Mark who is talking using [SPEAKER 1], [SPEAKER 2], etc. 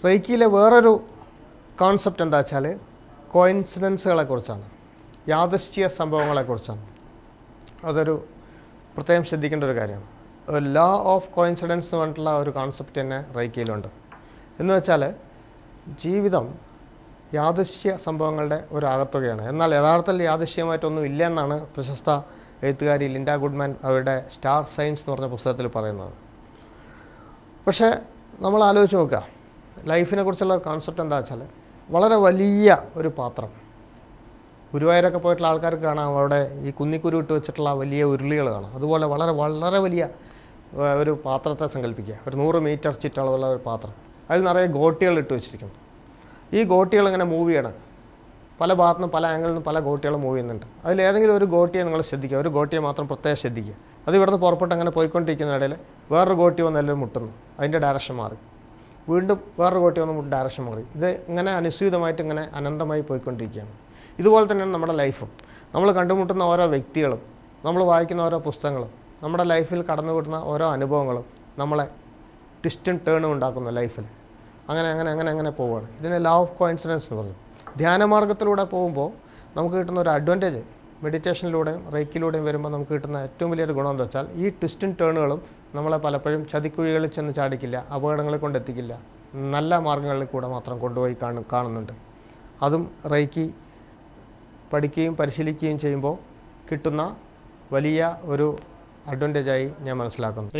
[SPEAKER 1] റേക്കിയിലെ വേറൊരു കോൺസെപ്റ്റ് എന്താ വെച്ചാൽ കോയിൻസിഡൻസുകളെ കുറിച്ചാണ്, യാദൃശ്ചിക സംഭവങ്ങളെക്കുറിച്ചാണ്. അതൊരു പ്രത്യേകം ശ്രദ്ധിക്കേണ്ട ഒരു കാര്യമാണ്. ലോ ഓഫ് കോയിൻസിഡൻസ് എന്ന് പറഞ്ഞിട്ടുള്ള ഒരു കോൺസെപ്റ്റ് തന്നെ റേക്കിയിലുണ്ട്. എന്ന് വെച്ചാൽ ജീവിതം യാദൃശ്ചിക സംഭവങ്ങളുടെ ഒരു ആകത്തുകയാണ്. എന്നാൽ യഥാർത്ഥത്തിൽ യാദൃശ്ചികമായിട്ടൊന്നും ഇല്ല എന്നാണ് പ്രശസ്ത എഴുത്തുകാരി ലിൻഡ ഗുഡ്മാൻ അവരുടെ സ്റ്റാർ സയൻസ് എന്ന് പറഞ്ഞ പുസ്തകത്തിൽ പറയുന്നത്. പക്ഷേ നമ്മൾ ആലോചിച്ച് നോക്കുക, ലൈഫിനെ കുറിച്ചുള്ള ഒരു കോൺസെപ്റ്റ് എന്താ വെച്ചാൽ വളരെ വലിയ ഒരു പാത്രം. ഗുരുവായൂരൊക്കെ പോയിട്ടുള്ള ആൾക്കാർക്ക് കാണാം, അവിടെ ഈ കുന്നിക്കുരു ഇട്ട് വെച്ചിട്ടുള്ള വലിയ ഉരുളികൾ കാണാം. അതുപോലെ വളരെ വളരെ വലിയ ഒരു പാത്രത്തെ സങ്കല്പിക്കുക. ഒരു 100 മീറ്റർ ചുറ്റളവുള്ള ഒരു പാത്രം, അതിൽ നിറയെ ഗോട്ടികൾ ഇട്ട് വെച്ചിരിക്കുന്നു. ഈ ഗോട്ടികൾ ഇങ്ങനെ മൂവ് ചെയ്യണം. പല ഭാഗത്തു നിന്നും പല ആംഗിളിൽ നിന്നും പല ഗോട്ടികൾ മൂവ് ചെയ്യുന്നുണ്ട്. അതിലേതെങ്കിലും ഒരു ഗോട്ടിയെ നിങ്ങൾ ശ്രദ്ധിക്കുക, ഒരു ഗോട്ടിയെ മാത്രം പ്രത്യേകം ശ്രദ്ധിക്കുക. അത് ഇവിടുന്ന് പുറപ്പെട്ട് അങ്ങനെ പോയിക്കൊണ്ടിരിക്കുന്ന ഇടയിൽ വേറൊരു ഗോട്ടി വന്ന് എല്ലാവരും മുട്ടുന്നു, അതിൻ്റെ ഡയറക്ഷൻ മാറി. വീണ്ടും വേറൊരു ഗോട്ടി വന്ന് ഡയറക്ഷൻ മാറി. ഇത് ഇങ്ങനെ അനുസ്യൂതമായിട്ട് ഇങ്ങനെ അനന്തമായി പോയിക്കൊണ്ടിരിക്കുകയാണ്. ഇതുപോലെ തന്നെയാണ് നമ്മുടെ ലൈഫും. നമ്മൾ കണ്ടുമുട്ടുന്ന ഓരോ വ്യക്തികളും, നമ്മൾ വായിക്കുന്ന ഓരോ പുസ്തകങ്ങളും, നമ്മുടെ ലൈഫിൽ കടന്നുവിടുന്ന ഓരോ അനുഭവങ്ങളും നമ്മളെ ട്വിസ്റ്റും ടേണും ഉണ്ടാക്കുന്നു ലൈഫിൽ. അങ്ങനെ അങ്ങനെ അങ്ങനെ അങ്ങനെ പോവുകയാണ്. ഇതിനെ ലോ ഓഫ് കോയിൻസിഡൻസ് എന്ന് പറയും. ധ്യാനമാർഗ്ഗത്തിലൂടെ പോകുമ്പോൾ നമുക്ക് കിട്ടുന്ന ഒരു അഡ്വാൻറ്റേജ്, മെഡിറ്റേഷനിലൂടെയും റേക്കിലൂടെയും വരുമ്പോൾ നമുക്ക് കിട്ടുന്ന ഏറ്റവും വലിയൊരു ഗുണം എന്താ വെച്ചാൽ ഈ ട്വിസ്റ്റും ടേണുകളും നമ്മളെ പലപ്പോഴും ചതിക്കുഴികളിൽ ചെന്ന് ചാടിക്കില്ല, അപകടങ്ങളിൽ കൊണ്ടെത്തിക്കില്ല, നല്ല മാർഗ്ഗങ്ങളിൽ കൂടെ മാത്രം കൊണ്ടുപോയി കാണുന്നുണ്ട്. അതും റേക്കി പഠിക്കുകയും പരിശീലിക്കുകയും ചെയ്യുമ്പോൾ കിട്ടുന്ന വലിയ ഒരു അഡ്വാൻറ്റേജായി ഞാൻ മനസ്സിലാക്കുന്നു.